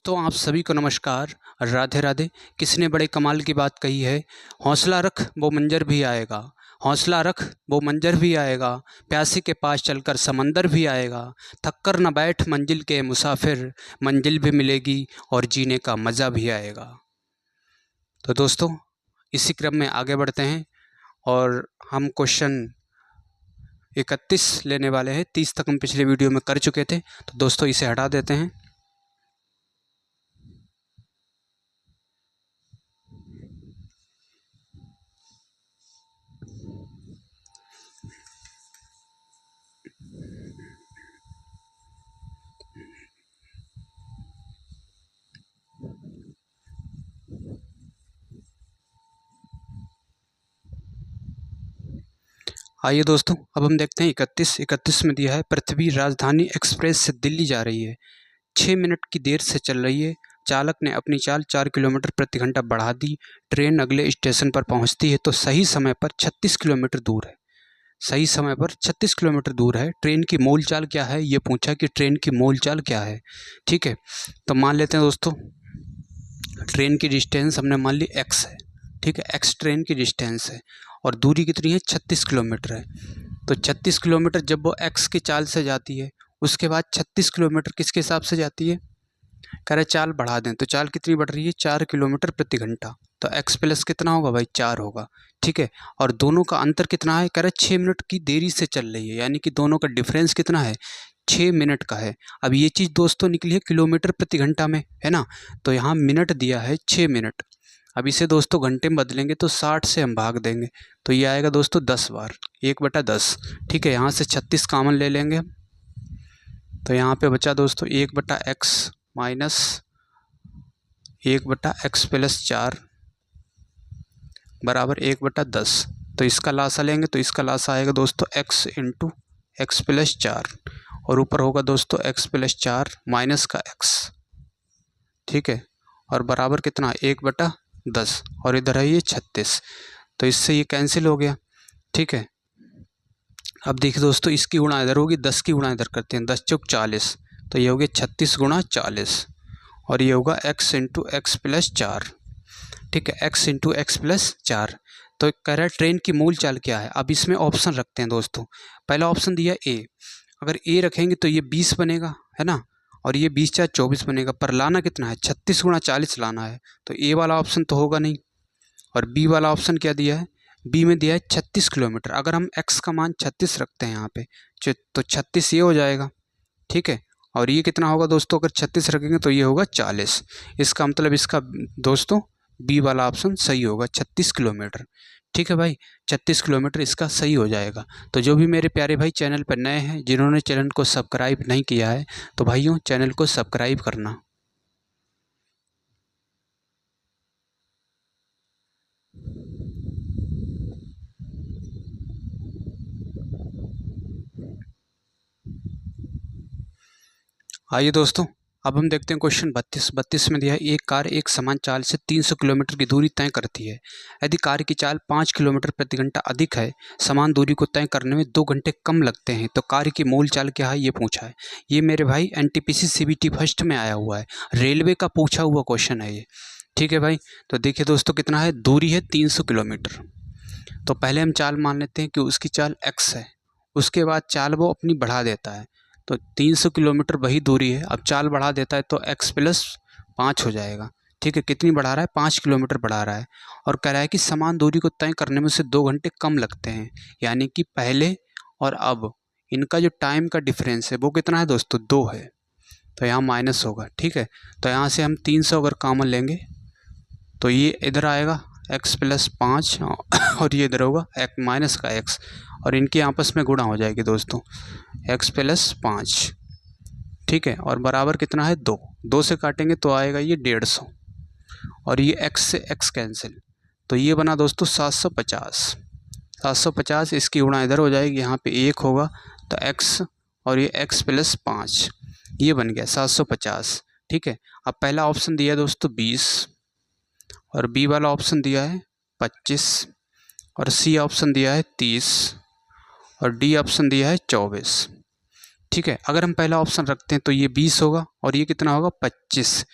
दोस्तों आप सभी को नमस्कार, राधे राधे। किसने बड़े कमाल की बात कही है, हौसला रख वो मंजर भी आएगा, हौसला रख वो मंजर भी आएगा, प्यासी के पास चलकर समंदर भी आएगा, थक कर न बैठ मंजिल के मुसाफिर, मंजिल भी मिलेगी और जीने का मज़ा भी आएगा। तो दोस्तों इसी क्रम में आगे बढ़ते हैं और हम क्वेश्चन 31 लेने वाले हैं। 30 तक हम पिछले वीडियो में कर चुके थे, तो दोस्तों इसे हटा देते हैं। आइए दोस्तों अब हम देखते हैं 31 में दिया है, पृथ्वी राजधानी एक्सप्रेस से दिल्ली जा रही है, 6 मिनट की देर से चल रही है, चालक ने अपनी चाल 4 किलोमीटर प्रति घंटा बढ़ा दी, ट्रेन अगले स्टेशन पर पहुंचती है तो सही समय पर 36 किलोमीटर दूर है। सही समय पर 36 किलोमीटर दूर है। ट्रेन की मूल चाल क्या है, ये पूछा कि ट्रेन की मूल चाल क्या है। ठीक है, तो मान लेते हैं दोस्तों ट्रेन की डिस्टेंस हमने मान ली x है। ठीक है, x ट्रेन की डिस्टेंस है और दूरी कितनी है, 36 किलोमीटर है। तो 36 किलोमीटर जब वो x की चाल से जाती है, उसके बाद 36 किलोमीटर किसके हिसाब से जाती है, कह रहे चाल बढ़ा दें तो चाल कितनी बढ़ रही है, 4 किलोमीटर प्रति घंटा। तो x प्लस कितना होगा भाई, 4 होगा। ठीक है, और दोनों का अंतर कितना है, कह रहे 6 मिनट की देरी से चल रही है, यानी कि दोनों का डिफरेंस कितना है, 6 मिनट का है। अब ये चीज़ दोस्तों निकली है किलोमीटर प्रति घंटा में, है ना, तो यहाँ मिनट दिया है 6 मिनट। अब इसे दोस्तों घंटे में बदलेंगे तो 60 से हम भाग देंगे तो ये आएगा दोस्तों 10 बार, 1/10। ठीक है, यहाँ से 36 कॉमन ले लेंगे हम, तो यहाँ पे बचा दोस्तों 1/x माइनस 1/x प्लस 4 बराबर 1/10। तो इसका लासा लेंगे तो इसका लासा आएगा दोस्तों x इंटू एक्स प्लस 4 और ऊपर होगा दोस्तों x प्लस 4 माइनस का x। ठीक है, और बराबर कितना, 1/10 और इधर है ये 36, तो इससे ये कैंसिल हो गया। ठीक है, अब देखिए दोस्तों इसकी गुणा इधर होगी, 10 की गुणा इधर करते हैं, 10 चौक 40, तो ये हो गया 36 गुणा 40 और ये होगा x इंटू एक्स प्लस 4। ठीक है, x इंटू एक्स प्लस 4। तो कह रहा है ट्रेन की मूल चाल क्या है। अब इसमें ऑप्शन रखते हैं दोस्तों। पहला ऑप्शन दिया ए, अगर ए रखेंगे तो ये 20 बनेगा, है ना, और ये 20 4 24 बनेगा, पर लाना कितना है, 36 गुणा 40 लाना है, तो ए वाला ऑप्शन तो होगा नहीं। और बी वाला ऑप्शन क्या दिया है, बी में दिया है 36 किलोमीटर। अगर हम x का मान 36 रखते हैं यहाँ पे तो 36 ये हो जाएगा। ठीक है, और ये कितना होगा दोस्तों, अगर 36 रखेंगे तो ये होगा 40। इसका मतलब इसका दोस्तों बी वाला ऑप्शन सही होगा, 36 किलोमीटर। ठीक है भाई, 36 किलोमीटर इसका सही हो जाएगा। तो जो भी मेरे प्यारे भाई चैनल पर नए हैं, जिन्होंने चैनल को सब्सक्राइब नहीं किया है, तो भाइयों चैनल को सब्सक्राइब करना। आइए दोस्तों अब हम देखते हैं क्वेश्चन 32 में दिया है, एक कार एक समान चाल से 300 किलोमीटर की दूरी तय करती है। यदि कार की चाल 5 किलोमीटर प्रति घंटा अधिक है, समान दूरी को तय करने में 2 घंटे कम लगते हैं, तो कार की मूल चाल क्या है, ये पूछा है। ये मेरे भाई NTPC CBT फर्स्ट में आया हुआ है, रेलवे का पूछा हुआ क्वेश्चन है ये। ठीक है भाई, तो देखिए दोस्तों कितना है, दूरी है 300 किलोमीटर। तो पहले हम चाल मान लेते हैं कि उसकी चाल x है, उसके बाद चाल वो अपनी बढ़ा देता है, तो 300 किलोमीटर वही दूरी है, अब चाल बढ़ा देता है तो x प्लस 5 हो जाएगा। ठीक है, कितनी बढ़ा रहा है, 5 किलोमीटर बढ़ा रहा है, और कह रहा है कि समान दूरी को तय करने में से 2 घंटे कम लगते हैं, यानी कि पहले और अब इनका जो टाइम का डिफरेंस है वो कितना है दोस्तों, 2 है, तो यहाँ माइनस होगा। ठीक है, तो यहाँ से हम 300 अगर कॉमन लेंगे तो ये इधर आएगा x प्लस 5 और ये इधर होगा x माइनस का x, और इनकी आपस में गुणा हो जाएगी दोस्तों, x प्लस 5। ठीक है, और बराबर कितना है, 2 से काटेंगे तो आएगा ये 150, और ये x से x कैंसिल, तो ये बना दोस्तों 750। इसकी गुणा इधर हो जाएगी, यहाँ पे 1 होगा तो x और ये x प्लस 5, ये बन गया 750। ठीक है, अब पहला ऑप्शन दिया दोस्तों 20 और बी वाला ऑप्शन दिया है 25 और सी ऑप्शन दिया है 30 और डी ऑप्शन दिया है 24। ठीक है, अगर हम पहला ऑप्शन रखते हैं तो ये 20 होगा और ये कितना होगा 25,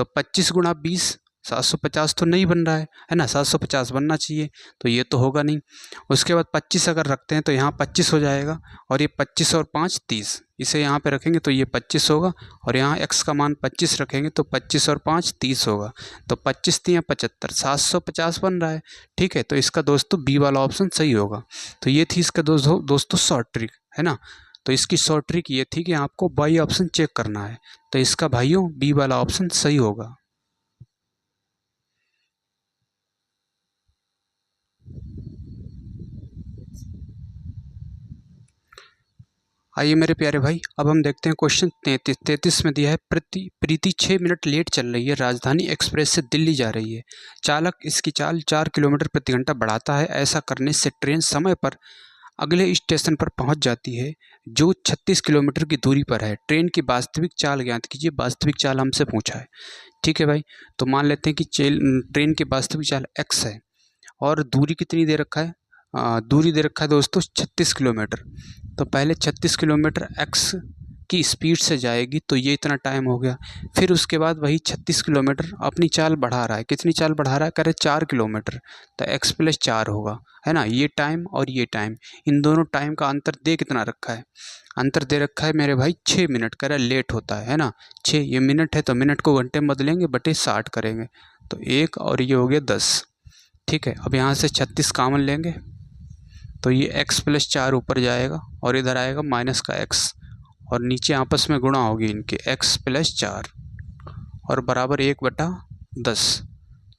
तो 25 गुणा 20 750 तो नहीं बन रहा है ना, 750 बनना चाहिए, तो ये तो होगा नहीं। उसके बाद 25 अगर रखते हैं तो यहाँ 25 हो जाएगा, और ये 25 और 5 30, इसे यहाँ पे रखेंगे तो ये 25 होगा, और यहाँ x का मान 25 रखेंगे तो 25 और 5 30 होगा, तो 25 3 75 750 बन रहा है। ठीक है, तो इसका दोस्तों बी वाला ऑप्शन सही होगा। तो ये थी इसका दोस्तों शॉर्ट ट्रिक, है ना। तो इसकी शॉर्ट ट्रिक ये थी कि आपको बाई ऑप्शन चेक करना है, तो इसका भाइयों बी वाला ऑप्शन सही होगा। आइए मेरे प्यारे भाई, अब हम देखते हैं क्वेश्चन 33 में दिया है, प्रीति 6 मिनट लेट चल रही है, राजधानी एक्सप्रेस से दिल्ली जा रही है। चालक इसकी चाल 4 किलोमीटर प्रति घंटा बढ़ाता है। ऐसा करने से ट्रेन समय पर अगले स्टेशन पर पहुंच जाती है जो 36 किलोमीटर की दूरी पर है। ट्रेन की वास्तविक चाल ज्ञात कीजिए। वास्तविक चाल हमसे पूछा है। ठीक है भाई, तो मान लेते हैं कि ट्रेन की वास्तविक चाल x है, और दूरी कितनी दे रखा है, दूरी दे रखा है दोस्तों 36 किलोमीटर। तो पहले 36 किलोमीटर x की स्पीड से जाएगी, तो ये इतना टाइम हो गया। फिर उसके बाद वही 36 किलोमीटर अपनी चाल बढ़ा रहा है। कितनी चाल बढ़ा रहा है, कह रहे 4 किलोमीटर, तो x + 4 होगा, है ना। ये टाइम और ये टाइम, इन दोनों टाइम का अंतर दे कितना रखा है, अंतर दे रखा है मेरे भाई 6 मिनट, कह रहा है लेट होता है ना। 6 ये मिनट है, तो मिनट को घंटे में बदलेंगे बटे 60 करेंगे, तो 1 और ये हो गया 10। ठीक है, अब यहाँ से 36 कॉमन लेंगे, तो ये x + 4 ऊपर जाएगा, और इधर आएगा माइनस का x, और नीचे आपस में गुणा होगी इनके x + 4, और बराबर 1/10।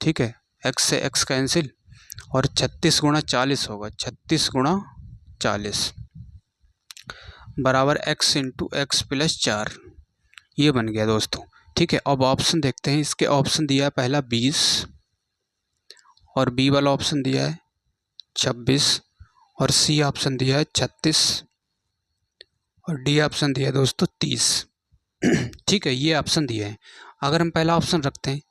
ठीक है, x से x कैंसिल, और 36 गुणा 40 होगा, 36 गुणा 40 बराबर x × x + 4, ये बन गया दोस्तों। ठीक है, अब ऑप्शन देखते हैं। इसके ऑप्शन दिया है पहला 20, और बी वाला ऑप्शन दिया है 26, और सी ऑप्शन दिया है 36, और डी ऑप्शन दिया है दोस्तों 30। ठीक है, ये ऑप्शन दिए हैं। अगर हम पहला ऑप्शन रखते हैं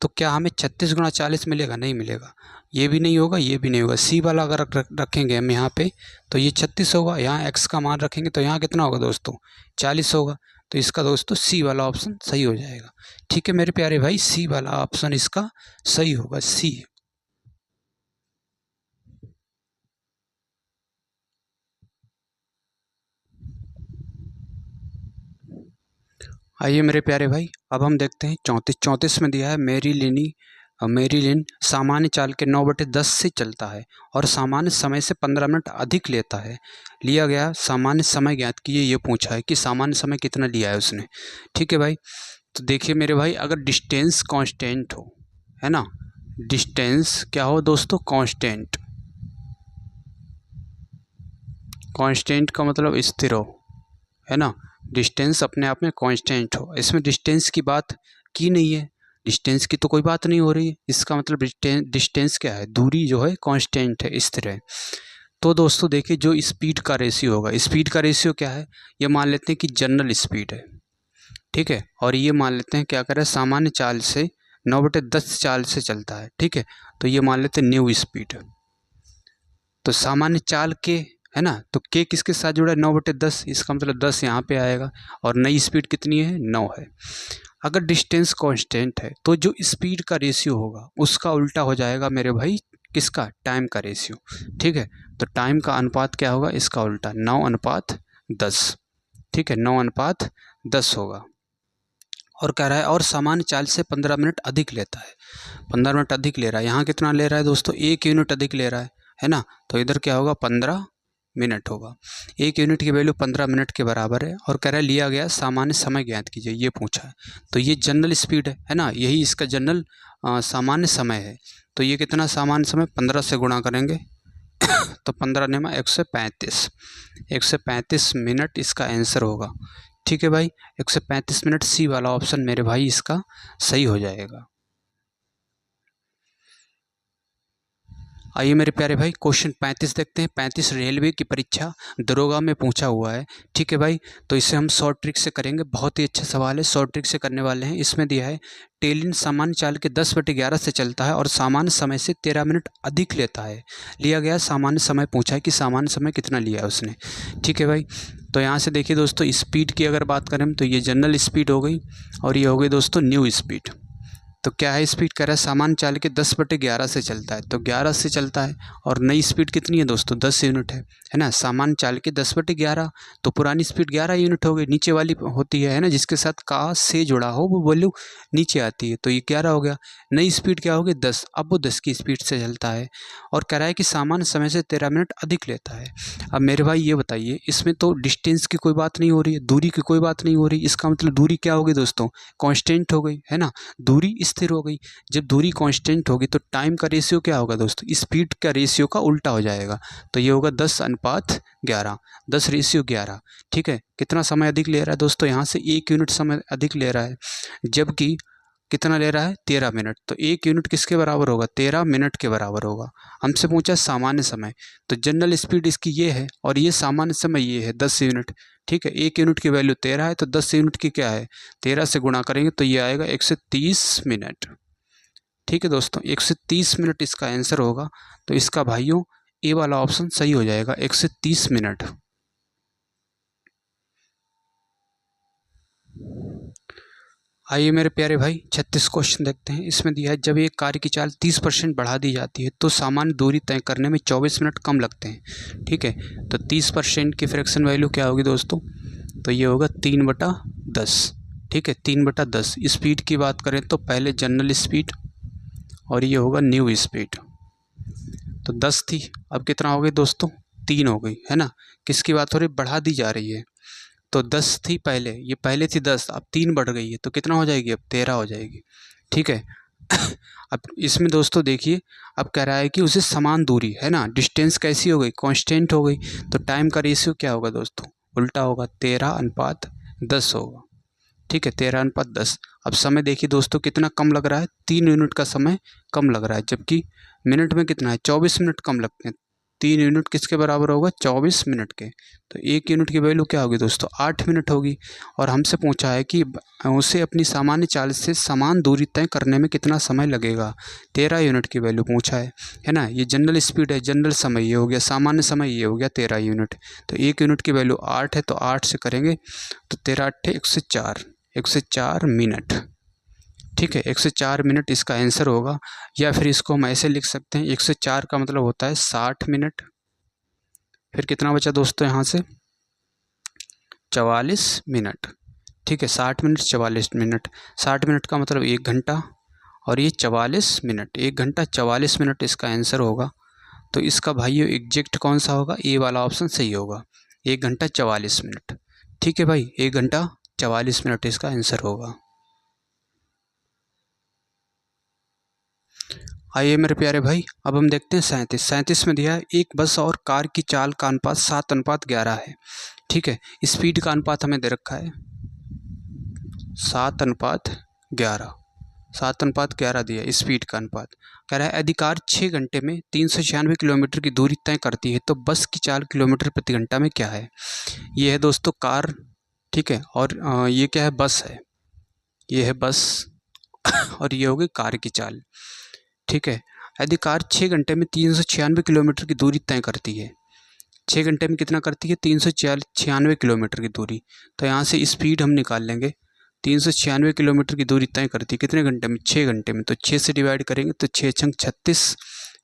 तो क्या हमें 36 गुणा 40 मिलेगा, नहीं मिलेगा। ये भी नहीं होगा, ये भी नहीं होगा। सी वाला अगर रखेंगे हम यहाँ पे, तो ये 36 होगा। यहाँ x का मान रखेंगे तो यहाँ कितना होगा दोस्तों, 40 होगा। तो इसका दोस्तों सी वाला ऑप्शन सही हो जाएगा। ठीक है मेरे प्यारे भाई, सी वाला ऑप्शन इसका सही होगा, सी। आइए मेरे प्यारे भाई, अब हम देखते हैं 34 में दिया है, मेरीलिन सामान्य चाल के 9/10 से चलता है और सामान्य समय से 15 मिनट अधिक लेता है। लिया गया सामान्य समय ज्ञात कीजिए, ये पूछा है कि सामान्य समय कितना लिया है उसने। ठीक है भाई, तो देखिए मेरे भाई, अगर डिस्टेंस कांस्टेंट हो, है ना, डिस्टेंस क्या हो दोस्तों, कांस्टेंट। कांस्टेंट का मतलब स्थिर हो, है ना। डिस्टेंस अपने आप में कांस्टेंट हो, इसमें डिस्टेंस की बात की नहीं है, डिस्टेंस की तो कोई बात नहीं हो रही है। इसका मतलब डिस्टेंस क्या है, दूरी जो है कांस्टेंट है, स्थिर है। तो दोस्तों देखिए, जो स्पीड का रेशियो होगा, स्पीड का रेशियो क्या है, ये मान लेते हैं कि जनरल स्पीड है। ठीक है, और ये मान लेते हैं क्या करें, सामान्य चाल से 9/10 चाल से चलता है। ठीक है, तो ये मान लेते हैं न्यू स्पीड। तो सामान्य चाल के, है ना, तो के किसके साथ जुड़ा है, 9/10, इसका मतलब 10 यहाँ पे आएगा, और नई स्पीड कितनी है, 9 है। अगर डिस्टेंस कांस्टेंट है तो जो स्पीड का रेशियो होगा उसका उल्टा हो जाएगा मेरे भाई, किसका, टाइम का रेशियो। ठीक है, तो टाइम का अनुपात क्या होगा, इसका उल्टा 9:10। ठीक है, 9:10 होगा। और कह रहा है और सामान्य चाल से 15 मिनट अधिक लेता है, 15 मिनट अधिक ले रहा है। यहाँ कितना ले रहा है दोस्तों, 1 यूनिट अधिक ले रहा है ना। तो इधर क्या होगा, 15 मिनट होगा। 1 यूनिट की वैल्यू 15 मिनट के बराबर है। और कह रहा है लिया गया सामान्य समय ज्ञात कीजिए, ये पूछा है। तो ये जनरल स्पीड है ना, यही इसका जनरल सामान्य समय है। तो ये कितना सामान्य समय, 15 से गुणा करेंगे तो 15 ने 135, 135 मिनट इसका आंसर होगा। ठीक है भाई, 135 मिनट, सी वाला ऑप्शन मेरे भाई इसका सही हो जाएगा। आइए मेरे प्यारे भाई क्वेश्चन 35 देखते हैं। 35 रेलवे की परीक्षा दरोगा में पूछा हुआ है। ठीक है भाई, तो इसे हम शॉर्ट ट्रिक से करेंगे। बहुत ही अच्छा सवाल है, शॉर्ट ट्रिक से करने वाले हैं। इसमें दिया है ट्रेन सामान्य चाल के 10/11 से चलता है और सामान्य समय से 13 मिनट अधिक लेता है। लिया गया सामान्य समय पूछा है कि सामान्य समय कितना लिया है उसने। ठीक है भाई, तो यहाँ से देखिए दोस्तों, स्पीड की अगर बात करें तो ये जनरल स्पीड हो गई और ये हो गई दोस्तों न्यू स्पीड। तो क्या है, स्पीड कह रहा है सामान्य चाल के 10/11 से चलता है, तो 11 से चलता है। और नई स्पीड कितनी है दोस्तों, 10 यूनिट है ना। सामान्य चाल के 10/11, तो पुरानी स्पीड 11 यूनिट हो गई, नीचे वाली होती है ना, जिसके साथ का से जुड़ा हो वो वैल्यू नीचे आती है, तो ये 11 हो गया। नई स्पीड क्या होगी, 10, अब वो 10 की स्पीड से चलता है और कह रहा है कि सामान्य समय से 13 मिनट अधिक लेता है। अब मेरे भाई ये बताइए, इसमें तो डिस्टेंस की कोई बात नहीं हो रही है, दूरी की कोई बात नहीं हो रही। इसका मतलब दूरी क्या होगी दोस्तों, कांस्टेंट हो गई है ना, दूरी स्थिर हो गई। जब दूरी कांस्टेंट होगी तो टाइम का रेशियो क्या होगा दोस्तों, स्पीड का रेशियो का उल्टा हो जाएगा। तो ये होगा 10:11, 10:11। ठीक है, कितना समय अधिक ले रहा है दोस्तों, यहाँ से 1 यूनिट समय अधिक ले रहा है, जबकि कितना ले रहा है, 13 मिनट। तो 1 यूनिट किसके बराबर होगा, 13 मिनट के बराबर होगा। हमसे पूछा सामान्य समय, तो जनरल स्पीड इसकी ये है और ये सामान्य समय ये है 10 यूनिट। ठीक है, 1 यूनिट की वैल्यू 13 है, तो 10 यूनिट की क्या है, 13 से गुणा करेंगे तो ये आएगा 130 मिनट। ठीक है दोस्तों, 130 मिनट इसका आंसर होगा। तो इसका भाइयों ए वाला ऑप्शन सही हो जाएगा, 130 मिनट। आइए मेरे प्यारे भाई 36 क्वेश्चन देखते हैं। इसमें दिया है जब एक कार्य की चाल 30% बढ़ा दी जाती है तो सामान्य दूरी तय करने में 24 मिनट कम लगते हैं। ठीक है, तो 30% की फ्रैक्शन वैल्यू क्या होगी दोस्तों, तो ये होगा 3/10। ठीक है, 3/10। स्पीड की बात करें तो पहले जनरल स्पीड और ये होगा न्यू स्पीड। तो 10 थी, अब कितना हो गई दोस्तों, 3 हो गई है ना। किसकी बात हो रही, बढ़ा दी जा रही है। तो 10 थी पहले, ये पहले थी 10, अब 3 बढ़ गई है, तो कितना हो जाएगी, अब 13 हो जाएगी। ठीक है अब इसमें दोस्तों देखिए, अब कह रहा है कि उसे समान दूरी है ना, डिस्टेंस कैसी हो गई, कांस्टेंट हो गई। तो टाइम का रेशियो क्या होगा दोस्तों, उल्टा होगा, 13:10 होगा। ठीक है, 13:10। अब समय देखिए दोस्तों कितना कम लग रहा है, 3 यूनिट का समय कम लग रहा है, जबकि मिनट में कितना है, 24 मिनट कम लगते हैं। 3 यूनिट किसके बराबर होगा, 24 मिनट के। तो 1 यूनिट की वैल्यू क्या होगी दोस्तों, 8 मिनट होगी। और हमसे पूछा है कि उसे अपनी सामान्य चाल से समान दूरी तय करने में कितना समय लगेगा, 13 यूनिट की वैल्यू पूछा है ना। ये जनरल स्पीड है, जनरल समय ये हो गया, सामान्य समय ये हो गया 13 यूनिट। तो 1 यूनिट की वैल्यू 8 है, तो 8 से करेंगे तो 13×8 104, 104 मिनट। ठीक है, 104 मिनट इसका आंसर होगा। या फिर इसको हम ऐसे लिख सकते हैं, 104 का मतलब होता है 60 मिनट। फिर कितना बचा दोस्तों यहाँ से, 44 मिनट। ठीक है, 60 मिनट 44 मिनट, 60 मिनट का मतलब 1 घंटा और ये 44 मिनट, 1 घंटा 44 मिनट इसका आंसर होगा। तो इसका भाइयों एग्जैक्ट कौन सा होगा, ए वाला ऑप्शन सही होगा, 1 घंटा 44 मिनट। ठीक है भाई, 1 घंटा 44 मिनट इसका आंसर होगा। आइए मेरे प्यारे भाई, अब हम देखते हैं 37 में दिया है एक बस और कार की चाल का अनुपात 7:11 है। ठीक है, स्पीड का अनुपात हमें दे रखा है 7:11, 7:11 दिया स्पीड का अनुपात। कह रहा है यदि कार 6 घंटे में 396 किलोमीटर की दूरी तय करती है तो बस की चाल किलोमीटर प्रति घंटा में क्या है। ये है दोस्तों कार, ठीक है, और ये क्या है, बस है, ये है बस और ये होगी कार की चाल। ठीक है, यदि कार 6 घंटे में 396 किलोमीटर की दूरी तय करती है, 6 घंटे में कितना करती है, 396 किलोमीटर की दूरी। तो यहाँ से स्पीड हम निकाल लेंगे, 396 किलोमीटर की दूरी तय करती है कितने घंटे में, 6 घंटे में। तो 6 से डिवाइड करेंगे तो 6 छंग 36।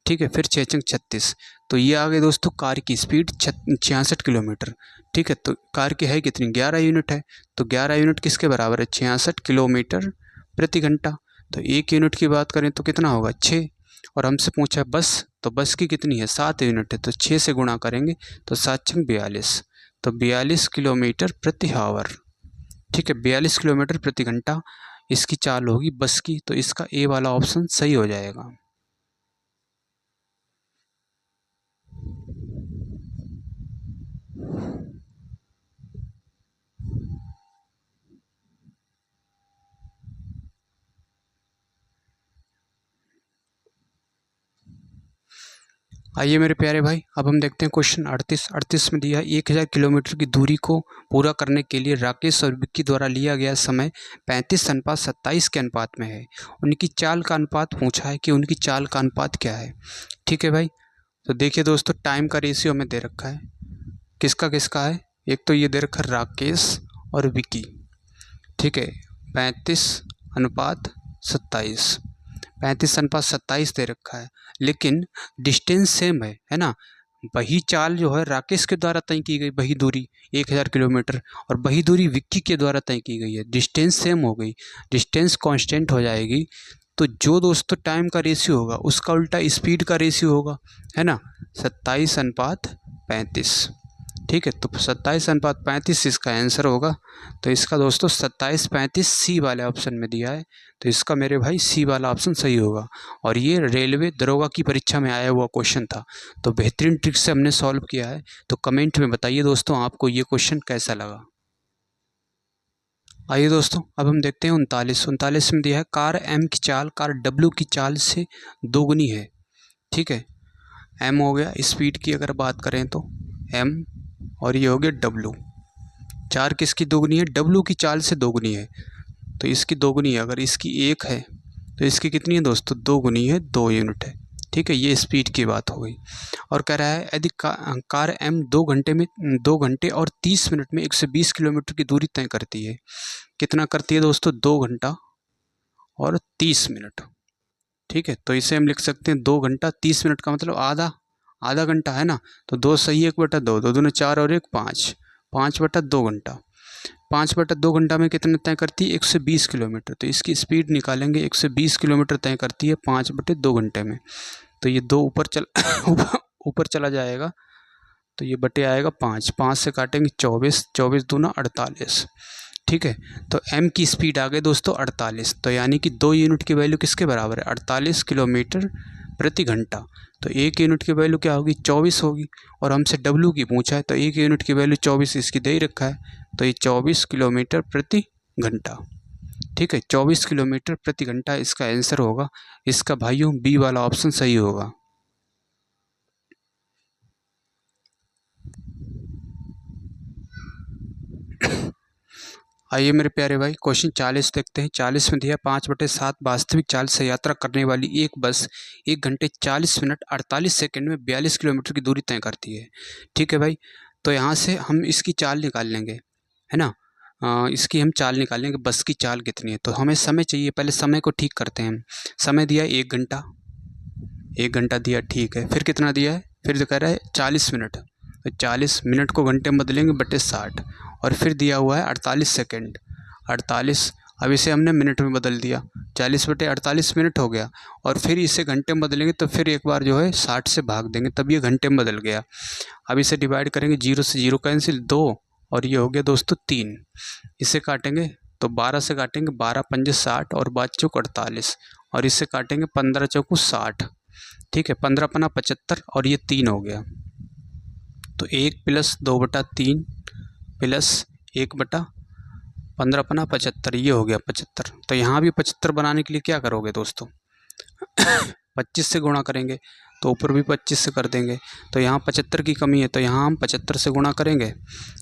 ठीक है, फिर 6 छंग 36, तो ये आ गई दोस्तों कार की स्पीड 66 किलोमीटर। ठीक है, तो कार की है कितनी, 11 यूनिट है। तो 11 यूनिट किसके बराबर है, 66 किलोमीटर प्रति घंटा। तो 1 यूनिट की बात करें तो कितना होगा, 6। और हमसे पूछा बस, तो बस की कितनी है, 7 यूनिट है, तो 6 से गुणा करेंगे तो 7 छंग 42, तो 42 किलोमीटर प्रति आवर। ठीक है, 42 किलोमीटर प्रति घंटा इसकी चाल होगी बस की। तो इसका ए वाला ऑप्शन सही हो जाएगा। आइए मेरे प्यारे भाई, अब हम देखते हैं क्वेश्चन 38 में दिया 1000 किलोमीटर की दूरी को पूरा करने के लिए राकेश और विक्की द्वारा लिया गया समय 35:27 के अनुपात में है। उनकी चाल का अनुपात पूछा है कि उनकी चाल का अनुपात क्या है। ठीक है भाई, तो देखिए दोस्तों, टाइम का रेशियो हमें दे रखा है। किसका किसका है? एक तो ये दे रखा है राकेश और विक्की। ठीक है, 35:27, 35:27 दे रखा है, लेकिन डिस्टेंस सेम है ना। वही चाल जो है राकेश के द्वारा तय की गई, वही दूरी 1000 किलोमीटर, और वही दूरी विक्की के द्वारा तय की गई है। डिस्टेंस सेम हो गई, डिस्टेंस कांस्टेंट हो जाएगी, तो जो दोस्तों टाइम का रेशियो होगा उसका उल्टा स्पीड का रेशियो होगा, है ना, 27:35। ठीक है, तो 27:35 इसका आंसर होगा। तो इसका दोस्तों 27:35 सी वाले ऑप्शन में दिया है, तो इसका मेरे भाई सी वाला ऑप्शन सही होगा। और ये रेलवे दरोगा की परीक्षा में आया हुआ क्वेश्चन था, तो बेहतरीन ट्रिक से हमने सॉल्व किया है। तो कमेंट में बताइए दोस्तों आपको ये क्वेश्चन कैसा लगा। आइए दोस्तों, अब हम देखते हैं 39 में दिया है कार एम की चाल कार डब्ल्यू की चाल से दोगुनी है। ठीक है, एम हो गया स्पीड की अगर बात करें तो एम, और ये हो गया डब्लू। चार किसकी दोगुनी है? डब्लू की चाल से दोगुनी है, तो इसकी दोगुनी है। अगर इसकी 1 है तो इसकी कितनी है दोस्तों? दोगुनी है, 2 यूनिट है। ठीक है, ये स्पीड की बात हो गई। और कह रहा है यदि कार एम 2 घंटे और 30 मिनट में 120 किलोमीटर की दूरी तय करती है। कितना करती है दोस्तों? 2 घंटा और 30 मिनट। ठीक है, तो इसे हम लिख सकते हैं 2 घंटा 30 मिनट का मतलब आधा घंटा है ना। तो 2 सही 1/2, 2 दूनी 4 और 1 5, 5/2 घंटा। 5/2 घंटा में कितने तय करती है? 120 किलोमीटर। तो इसकी स्पीड निकालेंगे, 120 किलोमीटर तय करती है 5/2 घंटे में। तो ये 2 ऊपर चला जाएगा, तो ये बटे आएगा 5, 5 से काटेंगे 24, 24 दूना 48। ठीक है, तो m की स्पीड आ गई दोस्तों 48, तो यानी कि 2 यूनिट की वैल्यू किसके बराबर है? 48 किलोमीटर प्रति घंटा। तो 1 यूनिट की वैल्यू क्या होगी? 24 होगी। और हमसे w की पूछा है, तो 1 यूनिट की वैल्यू 24 इसकी दे ही रखा है, तो ये 24 किलोमीटर प्रति घंटा। ठीक है, 24 किलोमीटर प्रति घंटा इसका आंसर होगा। इसका भाइयों बी वाला ऑप्शन सही होगा। आइए मेरे प्यारे भाई, क्वेश्चन 40 देखते हैं। 40 में दिया 5/7 वास्तविक चाल से यात्रा करने वाली एक बस 1 घंटे 40 मिनट 48 सेकंड में 42 किलोमीटर की दूरी तय करती है। ठीक है भाई, तो यहाँ से हम इसकी चाल निकाल लेंगे, है ना। इसकी हम चाल निकालेंगे, बस की चाल कितनी है। तो हमें समय चाहिए, पहले समय को ठीक करते हैं हम। समय दिया 1 घंटा, 1 घंटा दिया, ठीक है। फिर कितना दिया है? फिर जो कह रहा है 40 मिनट, तो 40 मिनट को घंटे में बदलेंगे बटे 60, और फिर दिया हुआ है 48 सेकेंड, 48। अब इसे हमने मिनट में बदल दिया, 40/48 मिनट हो गया। और फिर इसे घंटे में बदलेंगे तो फिर एक बार जो है 60 से भाग देंगे, तब ये घंटे में बदल गया। अब इसे डिवाइड करेंगे, 0 से 0 कैंसिल, 2, और ये हो गया दोस्तों 3। इसे काटेंगे तो 12 से काटेंगे, 12 पंजे 60 और 5 चौक 48, और इससे काटेंगे 15 चौको 60। ठीक है, 15 पना 75 और ये 3 हो गया। तो 1 + 2/3 प्लस 1/15 पना 75, ये हो गया 75। तो यहाँ भी 75 बनाने के लिए क्या करोगे दोस्तों? 25 से गुणा करेंगे, तो ऊपर भी 25 से कर देंगे। तो यहाँ 75 की कमी है, तो यहाँ हम 75 से गुणा करेंगे।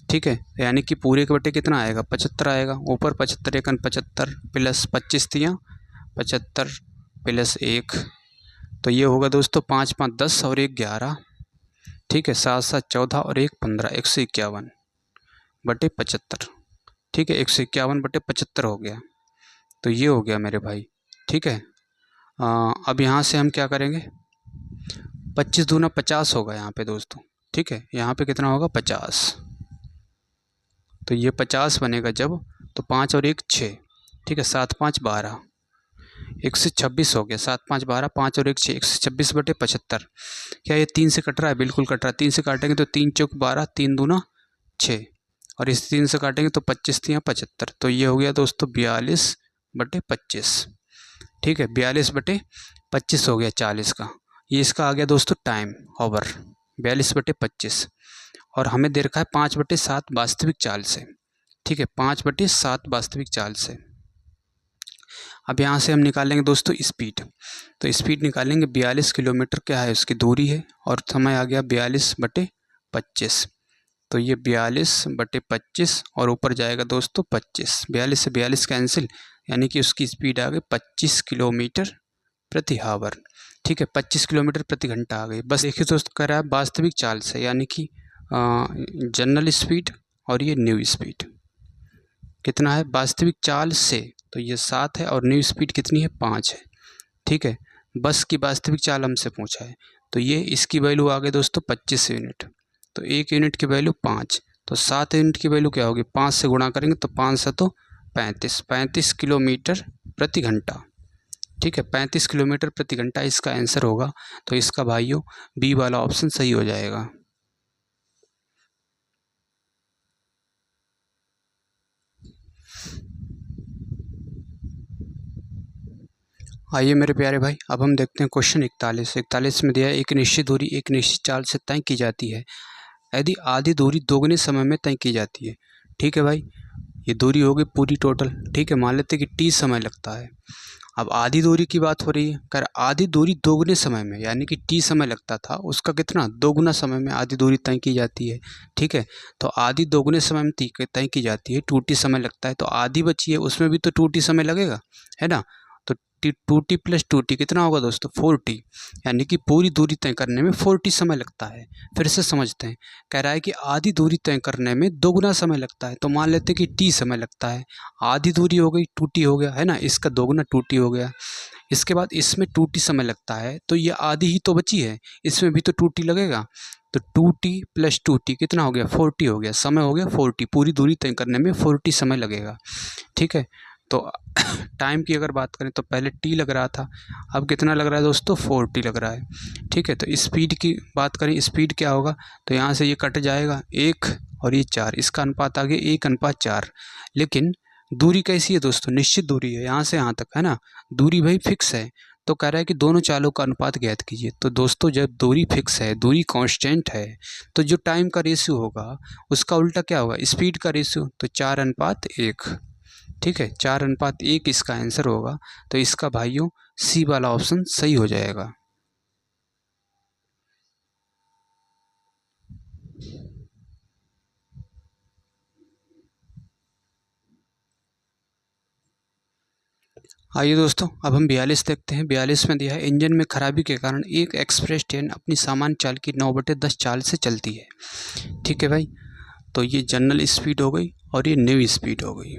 ठीक है, यानी कि पूरे के बटे कितना आएगा? 75 आएगा। ऊपर 75 एकन 75 प्लस 25 दिया 75 प्लस 1, तो ये होगा दोस्तों 5 5 10 और 1 11। ठीक है, 7 7 14 और 1 15, 151/75। ठीक है, 151/75 हो गया। तो ये हो गया मेरे भाई। ठीक है, अब यहाँ से हम क्या करेंगे? 25 दूना 50 होगा यहाँ पे दोस्तों। ठीक है, यहाँ पे कितना होगा? 50। तो ये 50 बनेगा जब, तो 5 और 1 6। ठीक है, 7 5 12, 126 हो गया। 7 5 12, 5 और 1 6, 126/75। क्या ये 3 से कट रहा है? बिल्कुल कट रहा है। 3 से काटेंगे तो 3 चौक 12, 3 दूना 6, और इस 3 से काटेंगे तो 25 3 75। तो ये हो गया दोस्तों 42/25। ठीक है, 42/25 हो गया 40 का। ये इसका आ गया दोस्तों टाइम ओवर, 42/25। और हमें दे रखा है 5/7 वास्तविक चाल से। ठीक है, 5/7 वास्तविक चाल से। अब यहाँ से हम निकालेंगे दोस्तों स्पीड। तो स्पीड निकालेंगे, 42 किलोमीटर क्या है उसकी दूरी है, और समय आ गया 42/25। तो ये 42/25 और ऊपर जाएगा दोस्तों 25। 42 से 42 कैंसिल, यानी कि उसकी स्पीड आ गई 25 किलोमीटर प्रति हावर। ठीक है, 25 किलोमीटर प्रति घंटा आ गई। बस देखिए दोस्तों, कह रहा है वास्तविक चाल से, यानी कि जनरल स्पीड और ये न्यू स्पीड कितना है वास्तविक चाल से, तो ये 7 है, और न्यू स्पीड कितनी है 5 है। ठीक है, बस की वास्तविक चाल हमसे पूछा है, तो ये इसकी वैल्यू आ गई दोस्तों 25 यूनिट। तो 1 यूनिट की वैल्यू 5, तो 7 यूनिट की वैल्यू क्या होगी, 5 से गुणा करेंगे तो 5 से तो 35 किलोमीटर प्रति घंटा। ठीक है, 35 किलोमीटर प्रति घंटा इसका आंसर होगा। तो इसका भाइयों बी वाला ऑप्शन सही हो जाएगा। आइए मेरे प्यारे भाई, अब हम देखते हैं क्वेश्चन 41 में दिया है, एक निश्चित दूरी एक निश्चित चाल से तय की जाती है यदि आधी दूरी दोगुने समय में तय की जाती है। ठीक है भाई, ये दूरी होगी पूरी टोटल। ठीक है, मान लेते हैं कि t समय लगता है। अब आधी दूरी की बात हो रही है, कर आधी दूरी दोगुने समय में, यानी कि t समय लगता था उसका कितना दोगुना समय में आधी दूरी तय की जाती है। ठीक है, तो आधी दोगुने समय में तय की जाती है, 2t समय लगता है, तो आधी बची है उसमें भी तो 2t समय लगेगा, है ना। तो 2t + 2t कितना होगा दोस्तों 4t, यानी कि पूरी दूरी तय करने में 4t समय लगता है। फिर से समझते हैं, कह रहा है कि आधी दूरी तय करने में दोगुना समय लगता है, तो मान लेते हैं कि t समय लगता है। आधी दूरी हो गई 2t हो गया, है ना, इसका दोगुना 2t हो गया। इसके बाद इसमें 2t समय लगता है, तो ये आधी ही तो बची है, इसमें भी तो 2t लगेगा। तो 2t + 2t कितना हो गया 4t हो गया, समय हो गया 4t, पूरी दूरी तय करने में 4t समय लगेगा। ठीक है, तो टाइम की अगर बात करें तो पहले t लग रहा था, अब कितना लग रहा है दोस्तों 4t लग रहा है। ठीक है, तो स्पीड की बात करें, स्पीड क्या होगा, तो यहाँ से ये कट जाएगा 1 और ये 4, इसका अनुपात आ गया 1:4। लेकिन दूरी कैसी है दोस्तों, निश्चित दूरी है, यहाँ से यहाँ तक, है ना, दूरी भाई फिक्स है। तो कह रहा है कि दोनों चालों का अनुपात ज्ञात कीजिए। तो दोस्तों जब दूरी फिक्स है, दूरी कांस्टेंट है, तो जो टाइम का रेशियो होगा उसका उल्टा क्या होगा स्पीड का रेशियो, तो 4:1। ठीक है, 4:1 इसका आंसर होगा। तो इसका भाइयों सी वाला ऑप्शन सही हो जाएगा। आइए दोस्तों, अब हम 42 देखते हैं। 42 में दिया है इंजन में खराबी के कारण एक एक्सप्रेस ट्रेन अपनी सामान्य चाल की 9/10 चाल से चलती है। ठीक है भाई, तो ये जनरल स्पीड हो गई और ये न्यू स्पीड हो गई।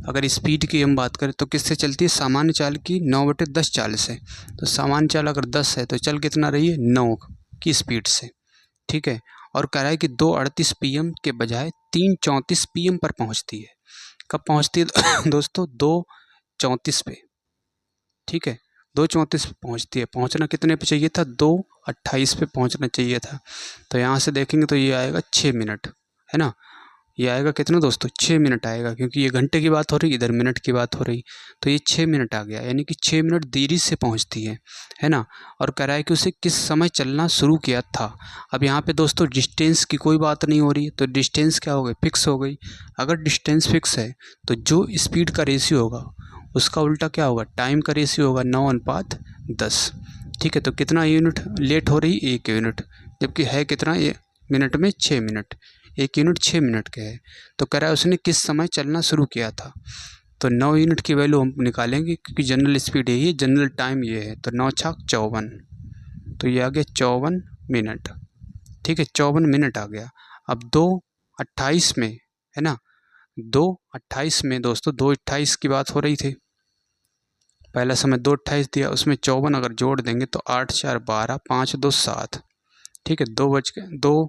अगर स्पीड की हम बात करें तो किससे चलती है, सामान्य चाल की 9/10 चाल से। तो सामान्य चाल अगर 10 है तो चल कितना रही है 9 की स्पीड से। ठीक है, और कह रहा है कि 2:38 PM के बजाय 3:34 PM पर पहुंचती है। कब पहुंचती है दोस्तों 2:34 पे। ठीक है, 2:34 पे पहुंचती है। पहुंचना कितने पे चाहिए था 2:28 पे पहुंचना चाहिए था। तो यहाँ से देखेंगे तो ये आएगा 6 मिनट, है ना। ये आएगा कितना दोस्तों 6 मिनट आएगा, क्योंकि ये घंटे की बात हो रही, इधर मिनट की बात हो रही, तो ये 6 मिनट आ गया, यानी कि 6 मिनट देरी से पहुंचती है ना। और कह रहा है कि उसे किस समय चलना शुरू किया था। अब यहाँ पे दोस्तों डिस्टेंस की कोई बात नहीं हो रही, तो डिस्टेंस क्या हो गई फिक्स हो गई। अगर डिस्टेंस फिक्स है तो जो स्पीड का रेशियो होगा उसका उल्टा क्या होगा टाइम का रेशियो होगा 9:10। ठीक है, तो कितना यूनिट लेट हो रही 1 यूनिट, जबकि है कितना ये मिनट में 6 मिनट, 1 यूनिट 6 मिनट के है। तो कह रहा है उसने किस समय चलना शुरू किया था। तो 9 यूनिट की वैल्यू हम निकालेंगे, क्योंकि जनरल स्पीड यही है, जनरल टाइम ये है, तो 9×6 = 54, तो ये आ गया 54 मिनट। ठीक है, 54 मिनट आ गया। अब 2:28 में, है ना, 2:28 में दोस्तों 2:28 की बात हो रही थी, पहला समय 2:28 दिया, उसमें 54 अगर जोड़ देंगे तो 8×4 = 12, 5×2 = 7। ठीक है, 2:72,